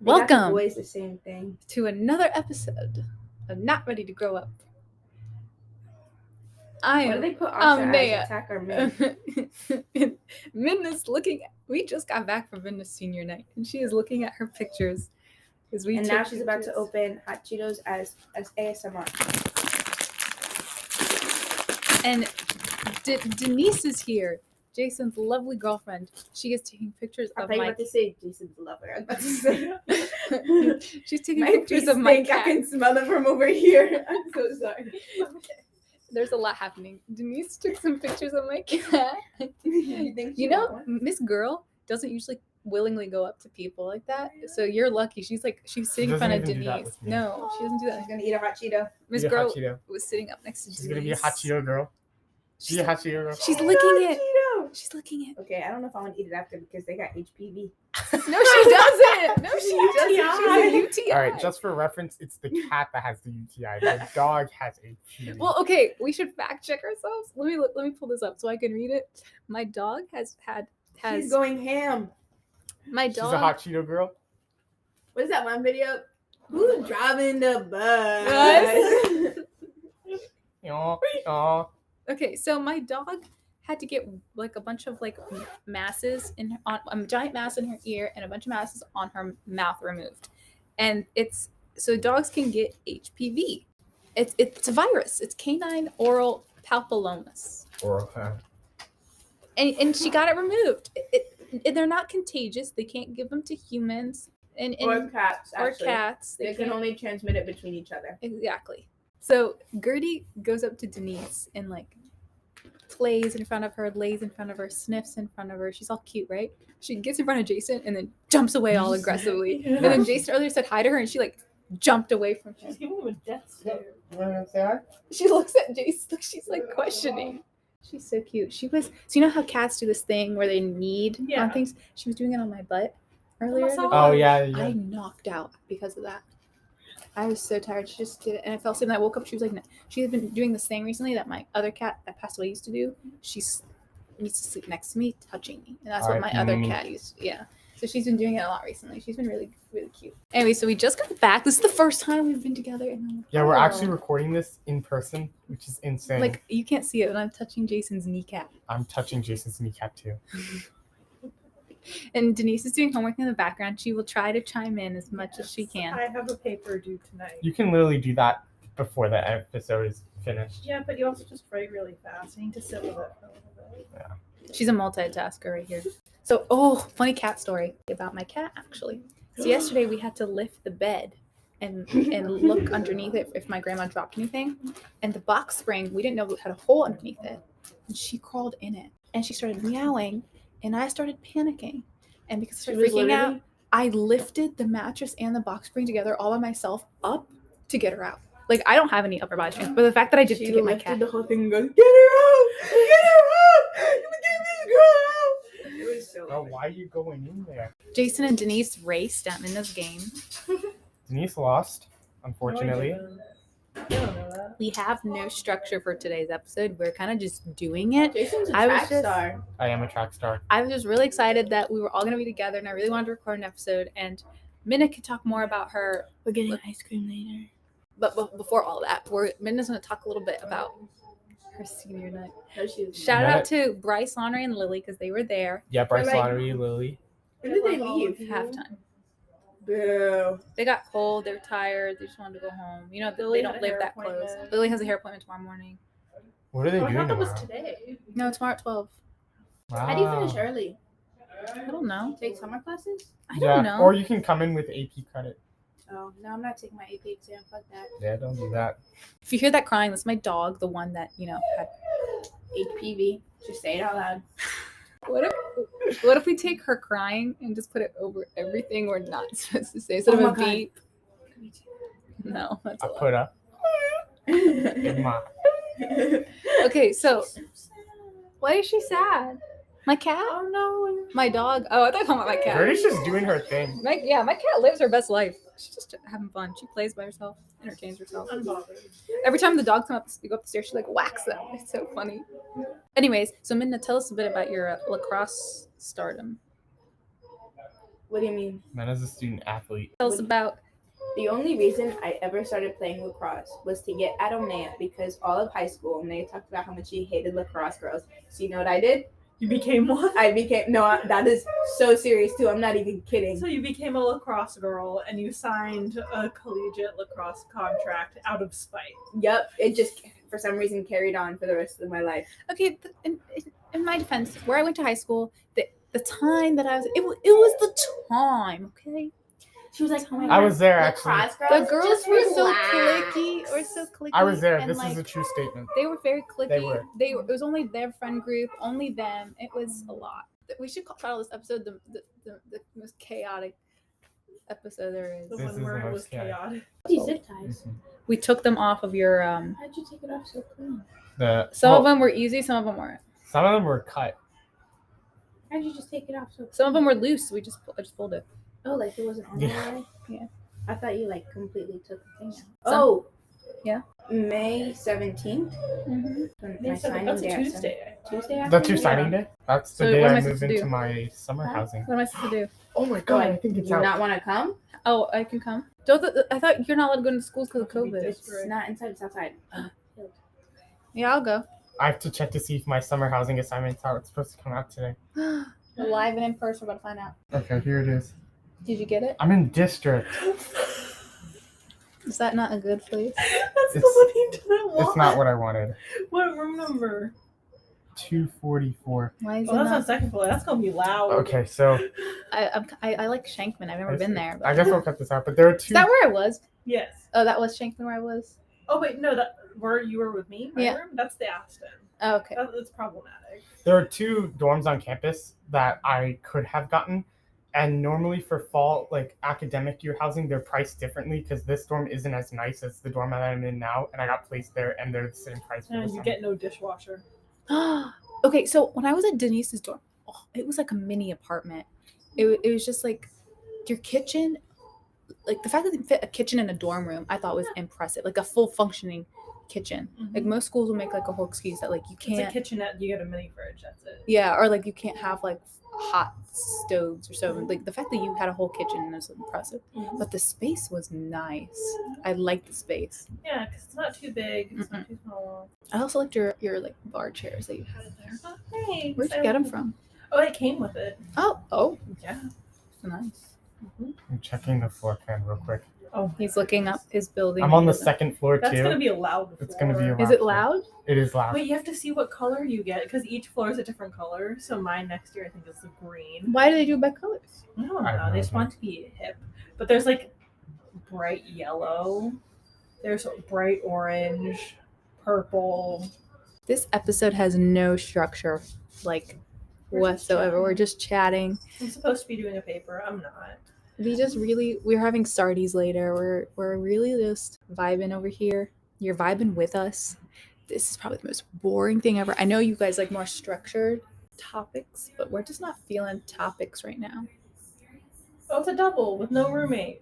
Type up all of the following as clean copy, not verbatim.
Welcome Boys, the same thing. to another episode of Not Ready to Grow Up. Why do they put Asha as attack or Min? Minna's looking. We just got back from Minna's senior night, and she is looking at her pictures. And now she's about to open hot Cheetos as ASMR. And Denise is here, Jason's lovely girlfriend. She is taking pictures of my. I about to say Jason's lover. I'm about to say. She's taking pictures of my cat. I can smell them from over here. I'm so sorry. There's a lot happening. Denise took some pictures of my cat. You know, Miss Girl doesn't usually willingly go up to people like that. So you're lucky. She's sitting in front of Denise. No, she doesn't do that. She's gonna eat a hot Cheeto. Miss Girl was sitting up next to Denise. She's gonna be a hot Cheeto girl. She's a hot Cheeto girl. She's licking it. She's licking it. Okay, I don't know if I want to eat it after because they got HPV. No, she doesn't. No, she doesn't. She's a UTI. All right, just for reference, it's the cat that has the UTI. The dog has HPV. Well, okay, we should fact check ourselves. Let me pull this up so I can read it. My dog has. She's going ham. My dog. She's a hot Cheeto girl. What is that one video? Who's driving the bus? Okay, so my dog had to get like a bunch of like masses a giant mass in her ear and a bunch of masses on her mouth removed, and so dogs can get HPV. It's a virus. It's canine oral papillomas. And she got it removed. They're not contagious. They can't give them to humans or cats. Or cats. They can only transmit it between each other. Exactly. So Gertie goes up to Denise and like plays in front of her, lays in front of her, sniffs in front of her. She's all cute, right? She gets in front of Jason and then jumps away all aggressively. And then Jason earlier said hi to her and she like jumped away from him. She's giving him a death stare. You want to say hi? She looks at Jason. She's like questioning. She's so cute. So you know how cats do this thing where they knead on things? She was doing it on my butt earlier. Oh yeah. I knocked out because of that. I was so tired. She just did it, and I fell asleep. And I woke up. She was like, no. She had been doing this thing recently that my other cat that passed away used to do. She needs to sleep next to me, touching me, and that's what my other cat used to. Yeah. So she's been doing it a lot recently. She's been really, really cute. Anyway, so we just got back. This is the first time we've been together. And we're actually recording this in person, which is insane. Like, you can't see it, but I'm touching Jason's kneecap. I'm touching Jason's kneecap too. And Denise is doing homework in the background. She will try to chime in as much as she can. I have a paper due tonight. You can literally do that before the episode is finished. Yeah, but you also just write really fast. I need to sit with it for a little bit. Yeah. She's a multitasker right here. So, funny cat story about my cat, actually. So yesterday we had to lift the bed and look underneath it if my grandma dropped anything. And the box spring, we didn't know it had a hole underneath it. And she crawled in it. And she started meowing. And I started panicking. And because I started freaking out, I lifted the mattress and the box spring together all by myself up to get her out. Like, I don't have any upper body strength, but the fact that I did to get my cat. The whole thing and goes, get her out! Get her out! Get this girl out! It was so funny. Why are you going in there? Jason and Denise raced at Minna's game. Denise lost, unfortunately. I don't know that. We have no structure for today's episode. We're kind of just doing it. Jason's a track star. I am a track star. I was just really excited that we were all going to be together, and I really wanted to record an episode. And Minna could talk more about her. We're getting ice cream later. But before all that, Minna's going to talk a little bit about her senior night. Shout out to Bryce, Lonnery, and Lily because they were there. Yeah, Bryce, Lonnery, Lily. When did they leave? Halftime. Boo. They got cold. They were tired. They just wanted to go home. You know, they don't live that close. Lily has a hair appointment tomorrow morning. What are they doing I thought that tomorrow? was today. No, tomorrow at 12. Wow. How do you finish early? I don't know. Take summer classes? I don't know. Or you can come in with AP credit. Oh, no, I'm not taking my AP exam. Fuck that. Yeah, don't do that. If you hear that crying, that's my dog, the one that, had HPV. Just say it out loud. What if we take her crying and just put it over everything we're not supposed to say instead of a beep? No, that's a lot. Put up. Okay, so why is she sad? My cat? Oh no. My dog? Oh, I thought you were talking about my cat. Gertie's just doing her thing. My cat lives her best life. She's just having fun. She plays by herself, entertains herself. Unbothered. Every time the dogs come up, go up the stairs, she like whacks them. It's so funny. Anyways, so Minna, tell us a bit about your lacrosse stardom. What do you mean? Menna's a student athlete. Tell us about. The only reason I ever started playing lacrosse was to get at Omnia because all of high school, Omnia talked about how much he hated lacrosse girls. So you know what I did? You became one? That is so serious too. I'm not even kidding. So you became a lacrosse girl and you signed a collegiate lacrosse contract out of spite. Yep, it just for some reason carried on for the rest of my life. Okay, in my defense, where I went to high school, the time that I was, it was the time. Okay. She was like, oh my I God, was there, actually. lacrosse The girls, girls just were so relax. clicky, I was there. and, This like, is a true statement. They were very clicky. They were. It was only their friend group, only them. It was a lot. We should title this episode the most chaotic episode there is. The This one is where the it most was chaotic. These zip ties. We took them off of your. How'd you take it off so clean? Some of them were easy, some of them weren't. Some of them were cut. How'd you just take it off so clean? Some of them were loose. I just pulled it. Oh, like it wasn't on Yeah. there? Yeah. I thought you like completely took the thing out. Some- Oh. Yeah. May 17th. Mm-hmm. My signing That's a day. Tuesday. Tuesday afternoon? That's your signing day? That's the So day what am I I move supposed to into do? my summer Huh? housing. What am I supposed to do? Oh my God, god, I think Do it's you out. not want to come? Oh, I can come. I thought you're not allowed to go into schools because of COVID. It's not inside, it's outside. Yeah, I'll go. I have to check to see if my summer housing assignment's out. It's supposed to come out today. Live and in person, we're about to find out. Okay, here it is. Did you get it? I'm in district. Is that not a good place? That's the It's- one you didn't want. It's not what I wanted. What room number? 244. Why is Oh, it that's on not? second floor. That's gonna be loud. Okay, so I like Shankman. I've never been there. But I guess we'll cut this out. But there are Is two. that where I was? Yes. Oh, that was Shankman where I was. Oh wait, no, that where you were with me. My Yeah. room. That's the Aston. Oh, okay. That's problematic. There are two dorms on campus that I could have gotten, and normally for fall like academic year housing, they're priced differently because this dorm isn't as nice as the dorm that I'm in now, and I got placed there, and they're the same price for the And you summer. get no dishwasher. Okay, so when I was at Denise's dorm, it was like a mini apartment. It was just like your kitchen, like the fact that they fit a kitchen in a dorm room, I thought was impressive. Like a full functioning kitchen. Like most schools will make like a whole excuse that like you It's can't. a kitchenette. You get a mini fridge. That's it. Yeah, or like you can't have like hot stoves or so. Like the fact that you had a whole kitchen is impressive. But the space was nice. I liked the space. Yeah, because it's not too big. It's not too small. I also liked your like bar chairs that you had in there. Oh, thanks. Where'd you get them from? Oh, it came with it. Oh, Yeah. nice. I'm checking the floor plan real quick. Oh, He's looking up his building. I'm on the second floor that's too. gonna be a loud. It's gonna be a floor. Is it loud? It is loud. Wait, you have to see what color you get because each floor is a different color. So mine next year I think is the green. Why do they do it by colors? I don't I have know. no They just idea. want to be hip. But there's like bright yellow. There's bright orange, purple. This episode has no structure, like We're just whatsoever. chatting. We're just chatting. I'm supposed to be doing a paper. I'm not. We're having Sardies later. We're really just vibing over here. You're vibing with us. This is probably the most boring thing ever. I know you guys like more structured topics, but we're just not feeling topics right now. Oh, it's a double with no roommate.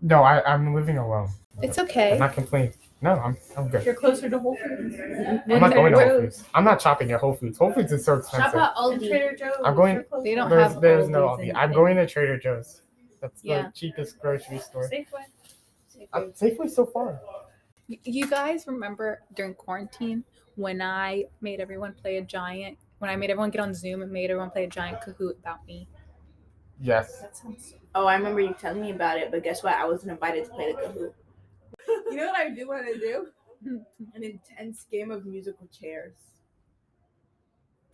No, I'm living alone. It's I'm okay. not complaining. No, I'm good. You're closer to Whole Foods. I'm not going to We're- Whole Foods. I'm not shopping at Whole Foods. Whole Foods is so Shop expensive. at And Aldi. Trader Joe's. I'm going- you're closer. They don't There's, have there's no Aldi's Aldi. in- I'm going to Trader Joe's. That's Yeah. the cheapest grocery store. Safeway. Safeway's so far. You guys remember during quarantine when I made everyone play a giant, when I made everyone get on Zoom and made everyone play a giant Kahoot about me? Yes. That sounds. Oh, I remember you telling me about it, but guess what? I wasn't invited to play the Kahoot. You know what I do want to do? An intense game of musical chairs.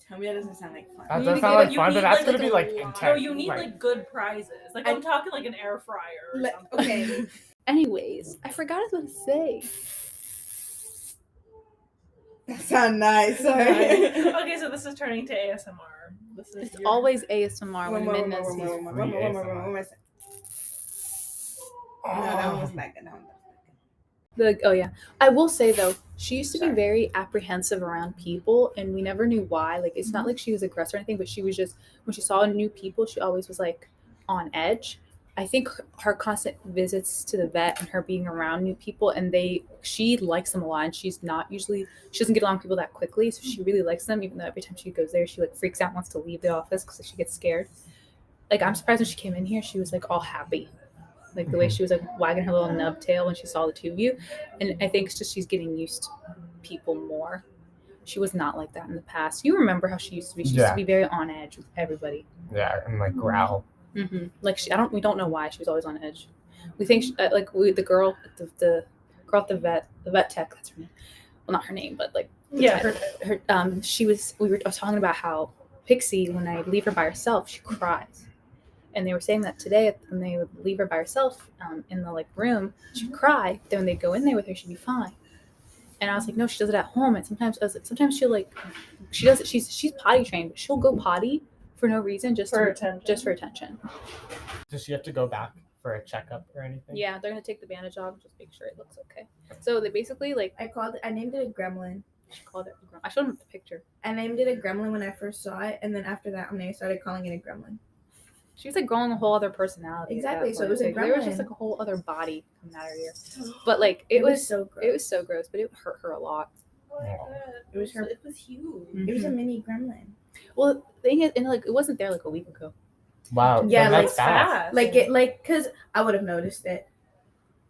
Tell me that doesn't sound like fun. That You does need sound to like get- fun, you but need, that's like, going to be a like lot. intense. No, you need like, like good prizes. Like I'm talking like an air fryer or something. Okay. Anyways, I forgot what I was going to say. That sounds nice. Sorry. Okay, so this is turning to ASMR. This is It's your- always ASMR when One Minna's more. free One more. ASMR. No, that one Oh. was not good. That one was not good. Oh yeah, I will say though, she used to be very apprehensive around people, and we never knew why. Like, it's not like she was aggressive or anything, but she was just, when she saw new people, she always was like on edge. I think her constant visits to the vet and her being around new people, and she likes them a lot, and she doesn't get along with people that quickly, so she really likes them, even though every time she goes there, she like freaks out and wants to leave the office because she gets scared. Like, I'm surprised when she came in here, she was like all happy. Like the way she was like wagging her little nub tail when she saw the two of you. And I think it's just she's getting used to people more. She was not like that in the past. You remember how she used to be? She used to be very on edge with everybody. Yeah, and like growl. Like we don't know why she was always on edge. We think the girl at the vet tech. That's her name. Well, not her name, but like her. I was talking about how Pixie, when I leave her by herself, she cries. And they were saying that today, when they would leave her by herself in the like room, she'd cry. Then when they go in there with her, she'd be fine. And I was like, no, she does it at home. And sometimes she'll like, she does it. She's potty trained, but she'll go potty for no reason, just for attention. Does she have to go back for a checkup or anything? Yeah, they're gonna take the bandage off and just make sure it looks okay. So they basically like I named it a gremlin. She called it. I showed them the picture. I named it a gremlin when I first saw it, and then after that, I started calling it a gremlin. She was like growing a whole other personality. Exactly. So it was a gremlin. There was just like a whole other body coming out of her ear. But like it was so gross. It was so gross, but it hurt her a lot. It was her. It was huge. Mm-hmm. It was a mini gremlin. Well, the thing is, and like it wasn't there like a week ago. Wow. Yeah, that's like fast. Cause I would have noticed it.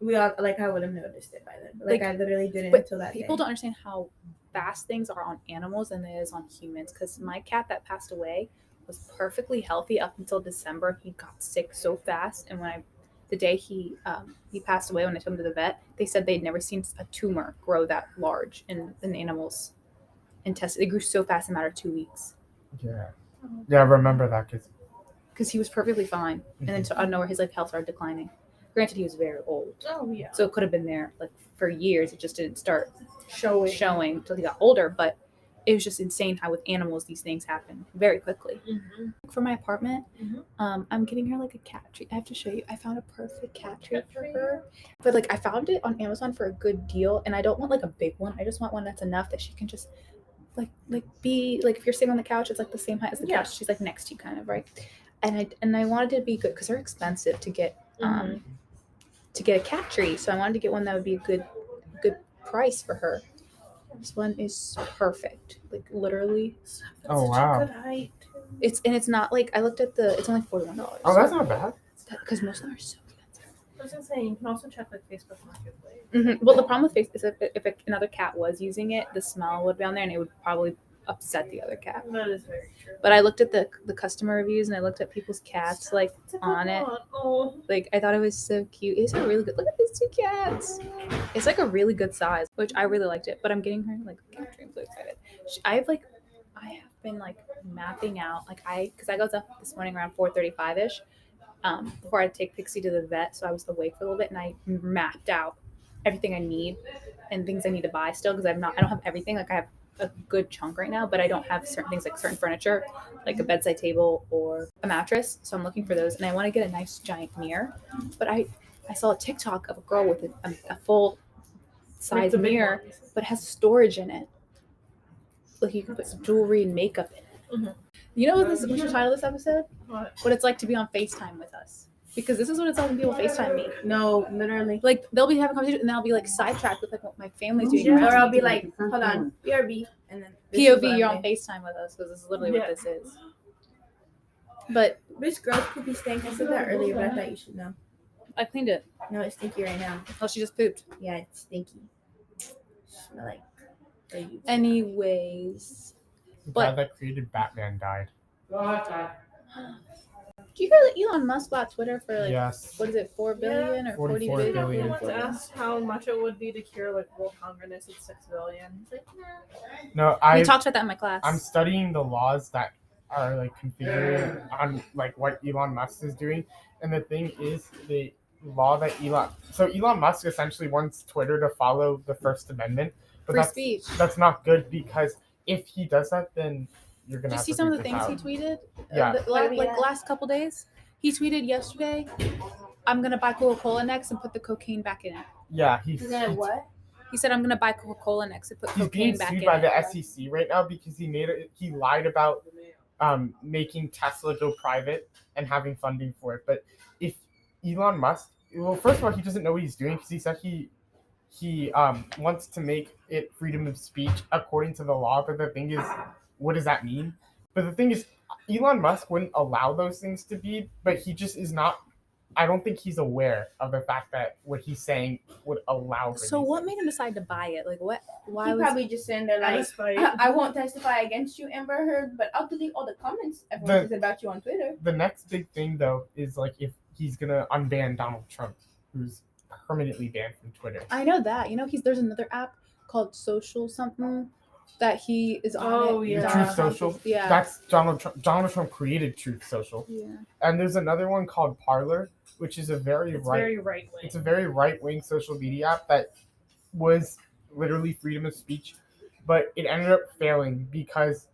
I would have noticed it by then. But like I literally didn't until that. People don't understand how fast things are on animals than it is on humans. Because my cat that passed away was perfectly healthy up until December. He got sick so fast, and the day he passed away, when I took him to the vet, they said they'd never seen a tumor grow that large in an animal's intestine. It grew so fast in a matter of 2 weeks. Yeah, I remember that because he was perfectly fine, and then out of nowhere his health started declining. Granted, he was very old. Oh yeah. So it could have been there like for years. It just didn't start showing until he got older, but. It was just insane how with animals these things happen very quickly. Mm-hmm. For my apartment, I'm getting her like a cat treat. I have to show you. I found a perfect cat treat for her. But like I found it on Amazon for a good deal, and I don't want like a big one. I just want one that's enough that she can just like be like if you're sitting on the couch, it's like the same height as the couch. She's like next to you, kind of, right? And I wanted it to be good because they're expensive to get a cat treat. So I wanted to get one that would be a good price for her. This one is perfect, like literally. Oh wow! Good height. It's not like I looked at it's only $41. Oh, that's not bad. Because most of them are so expensive. I was gonna say you can also check like Facebook Marketplace. Mm-hmm. Well, the problem with Facebook is if another cat was using it, the smell would be on there, and it would probably upset the other cat. That is very true. But I looked at the customer reviews, and I looked at people's cats like on it. Oh. Like I thought it was so cute. It's a really good. Look at these two cats. It's like a really good size, which I really liked it. But I'm getting her like a cat treat. I'm so excited. I have been like mapping out because I got up this morning around 4:35ish. Before I take Pixie to the vet, so I was awake for a little bit, and I mapped out everything I need and things I need to buy still because I don't have everything. Like I have a good chunk right now, but I don't have certain things like certain furniture, like a bedside table or a mattress. So I'm looking for those, and I want to get a nice giant mirror. But I saw a TikTok of a girl with a full size mirror, but it has storage in it. Like you can put some jewelry and makeup in it. Mm-hmm. You know what we should title this episode? What it's like to be on FaceTime with us. Because this is what it's like when people FaceTime me. No, literally. Like they'll be having a conversation and then I'll be like sidetracked with like what my family's doing. Yeah. Or I'll be like, hold on, PRB, and then POV, you're on FaceTime with us because this is literally what this is. But this girl's poopy stank. I said that earlier, but I thought you should know. I cleaned it. No, it's stinky right now. Oh, she just pooped. Yeah, it's stinky. Smell like. Anyways, the guy that created Batman died. Do you hear that Elon Musk bought Twitter for like, what is it, 4 billion or 40 billion? I once asked how much it would be to cure like world hungerness at 6 billion. He's like, No, we talked about that in my class. I'm studying the laws that are like configuring on like what Elon Musk is doing, and the thing is the law that Elon Musk essentially wants Twitter to follow the First Amendment, but free speech. That's not good because if he does that, then you're gonna. Did you see some of the things he tweeted? Yeah. The last couple days, he tweeted yesterday, "I'm gonna buy Coca-Cola next and put the cocaine back in it." Yeah, what? He said, "I'm gonna buy Coca-Cola next and put cocaine back in it." He's being sued by the SEC right now because he lied about making Tesla go private and having funding for it. But if Elon Musk, well, first of all, he doesn't know what he's doing because he said he wants to make it freedom of speech according to the law. But the thing is, what does that mean? But the thing is, Elon Musk wouldn't allow those things to be, but he just is not. I don't think he's aware of the fact that what he's saying would allow. For So these what things. made him decide to buy it? Like what? Why He was probably just sitting there Out of like, spite. I won't testify against you, Amber Heard, but I'll delete all the comments everyone says about you on Twitter. The next big thing though is like if he's gonna unban Donald Trump, who's permanently banned from Twitter. I know that. You know, there's another app called Social something that he is on. Oh, it. yeah. Truth Donald Trump Social. is- Yeah. That's Donald Trump. Donald Trump created Truth Social, Yeah. and there's another one called Parler, which is a very It's right. very right wing. It's a very right-wing social media app that was literally freedom of speech, but it ended up failing because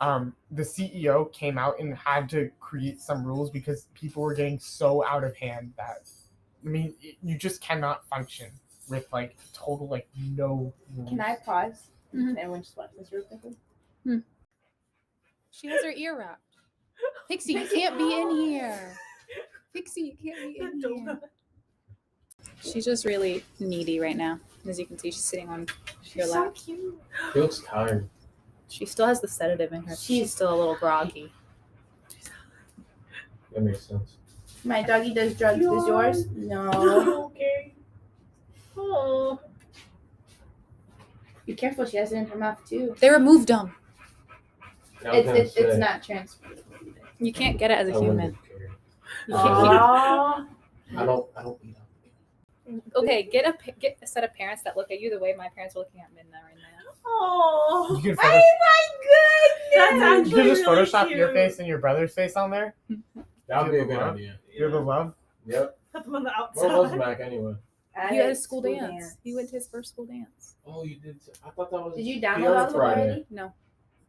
the CEO came out and had to create some rules because people were getting so out of hand that you just cannot function with like total like no rules. Can I pause? Mhm. Can everyone just watch this real quickly? She has her ear wrapped. Pixie, you can't be in here. Pixie, you can't be in here. She's just really needy right now. As you can see, she's sitting on your She's so lap. cute. He looks tired. She still has the sedative in her. She's still a little groggy. That makes sense. My doggy does drugs. Does yours? No. Okay. Oh. Be careful. She has it in her mouth too. They removed them. I was gonna It's say, not transferred. You can't get it as a I wouldn't human. care. You can't, Aww. I don't eat okay, get a set of parents that look at you the way my parents are looking at Minna right now. Oh. You can, Oh photosh- That's you actually can just really Photoshop your cute. face and your brother's face on there. That would be a good Yeah. idea. You're the love. Yep. Put them on the Where was outside. Mac anyway? He had a school dance. He went to his first school dance. Oh, you did. I thought that was. Did you the download other all of them Friday. already? No.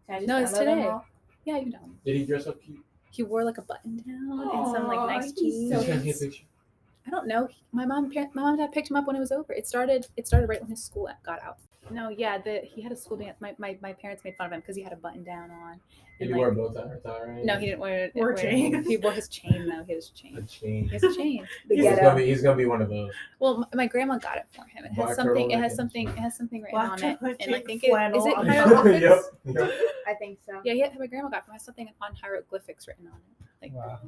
Can I just No, it's download them today. all? Yeah, you know. Did he dress up cute? He wore like a button down and some like Aw, nice he's jeans. so Can I get a picture? I don't know. My mom and dad picked him up when it was over. It started right when his school got out. No, yeah, he had a school dance. My parents made fun of him because he had a button down on. Did And, he wear a bow tie or tie or anything? No, he didn't wear Or chain. He wore his chain though. He has a A chain. chain. He has a chain. The He's ghetto. gonna be one of those. Well, my grandma got it for him. It has Black something. It turtleneck has and something. chain. It has something written Black on it, turtleneck and I and think flannel is it on hieroglyphics? Yep. I think so. Yeah. My grandma got it for him. It has something on hieroglyphics written on it. Like, Wow.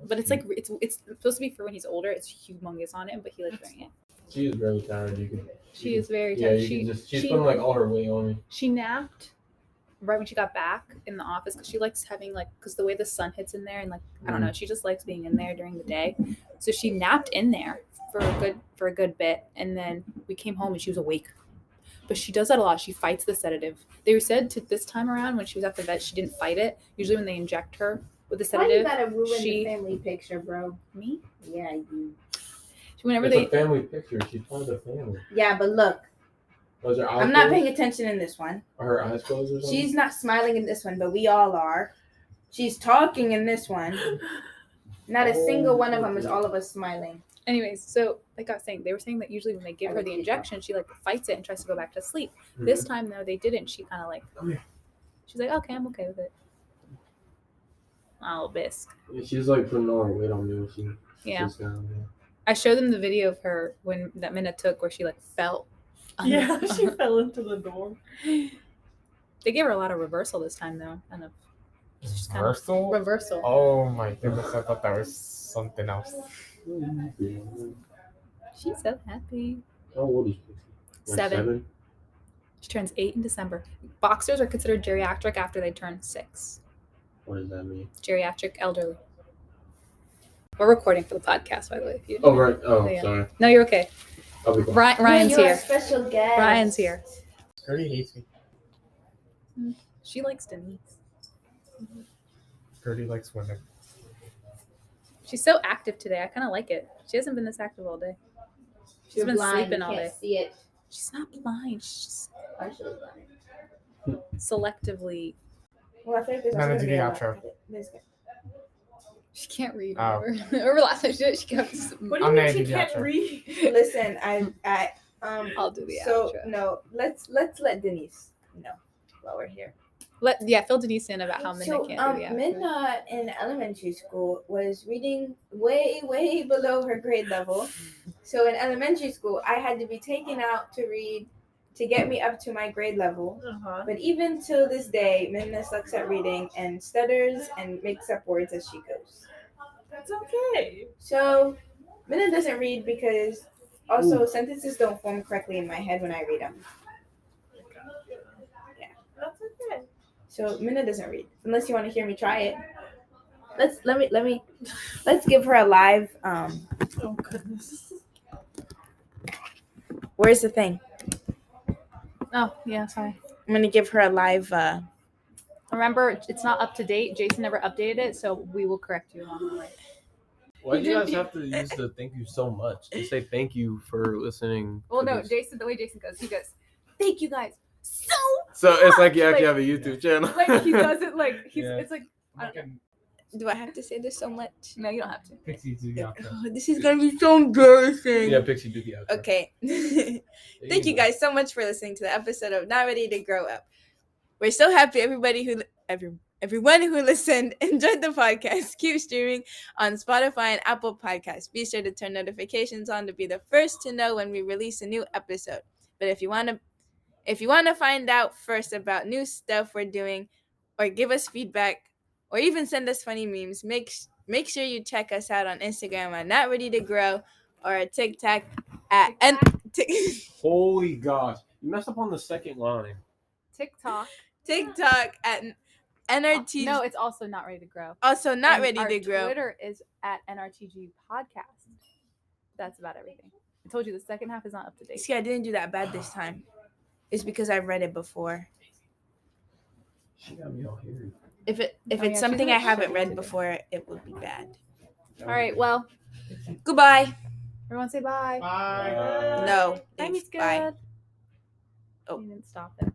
but it's like it's supposed to be for when he's older. It's humongous on it, but he likes wearing it. She is really tired. You can. She is very Yeah, tired. you can just. She's she- putting like all her weight on me. She napped right when she got back in the office because she likes having because the way the sun hits in there and I don't know, she just likes being in there during the day. So she napped in there for a good bit, and then we came home and she was awake. But she does that a lot. She fights the sedative. They said to this time around when she was at the vet, she didn't fight it. Usually when they inject her with the Why you sedative, gotta ruin she- the family picture, bro? me. Yeah, you. Whenever It's they a family picture. She's part of the family. Yeah, but look, Was her eyes I'm not closed? paying attention in this one. Are her eyes closed or something? She's not smiling in this one, but we all are. She's talking in this one. Not a single one of them is all of us smiling. Anyways, so like I was saying, they were saying that usually when they give her the injection, she fights it and tries to go back to sleep. Mhm. This time though, they didn't. She kind of Come here. she's like, okay, I'm okay with it. Oh, bisque. She's like putting all her weight on me. Yeah. She's down there. I showed them the video of her that Minna took where she fell. Yeah, she fell into the door. They gave her a lot of reversal this time though. Kind of just kind of Reversal? reversal. Oh my goodness, I thought that was something else. She's so happy. How old is she? Like 7. She turns 8 in December. Boxers are considered geriatric after they turn 6. What does that mean? Geriatric elderly. We're recording for the podcast, by the way. If you Oh, right. Oh, Yeah. sorry. No, you're okay. I'll be quiet. Ryan's You're here. a special guest. Ryan's here. Gertie hates me. She likes Denise. Gertie likes women. She's so active today. I kind of like it. She hasn't been this active all day. She's You're been blind, sleeping you all can't day. see it. She's not blind. She's just Partially blind. selectively. Well, I think there's Now also to gonna be the a outro. lot- this guy. She can't read. Oh. Remember last time she kept. What do I'm you mean gonna she do the can't outro. read? Listen, I'll do the so outro. no, let's let Denise know while we're here. Fill Denise in about how Minna So can't do the outro. Minna in elementary school was reading way below her grade level. So in elementary school, I had to be taken out to read to get me up to my grade level. But even till this day, Menna sucks at reading and stutters and makes up words as she goes. That's okay. So, Menna doesn't read because also sentences don't form correctly in my head when I read them. Yeah. That's okay. So Menna doesn't read unless you want to hear me try it. Let's give her a live. Oh goodness. Where's the thing? Oh, yeah, sorry. I'm gonna give her a live. Remember, it's not up to date. Jason never updated it, so we will correct you along the way. Why do you guys have to use the thank you so much? Just say thank you for listening. Well, to no, this. Jason, the way Jason goes, he goes, thank you guys so So it's like you much. actually have a YouTube channel. Like, he does it like, Yeah. it's like, I don't know. Do I have to say this so much? No, you don't have to. Pixie do the outro. Oh, this is gonna be so embarrassing. Yeah, Pixie do the outro. Okay. There Thank you go. guys so much for listening to the episode of Not Ready to Grow Up. We're so happy everyone who listened enjoyed the podcast. Keep streaming on Spotify and Apple Podcasts. Be sure to turn notifications on to be the first to know when we release a new episode. But if you want to find out first about new stuff we're doing, or give us feedback, or even send us funny memes, make sure you check us out on Instagram at Not Ready to Grow, or TikTok at Holy gosh. You messed up on the second line. TikTok. at NRT. No, it's also Not Ready to Grow. Also Not And Ready our to Grow. Twitter is at NRTG Podcast. That's about everything. I told you the second half is not up to date. See, I didn't do that bad this time. It's because I've read it before. She got me all hairy. If Oh, it's yeah, something she's I not haven't showing read today. before, it would be bad. All right, well, Goodbye. everyone say bye. Bye. No. Bye, Miss Good. Bye. Oh. You didn't stop it.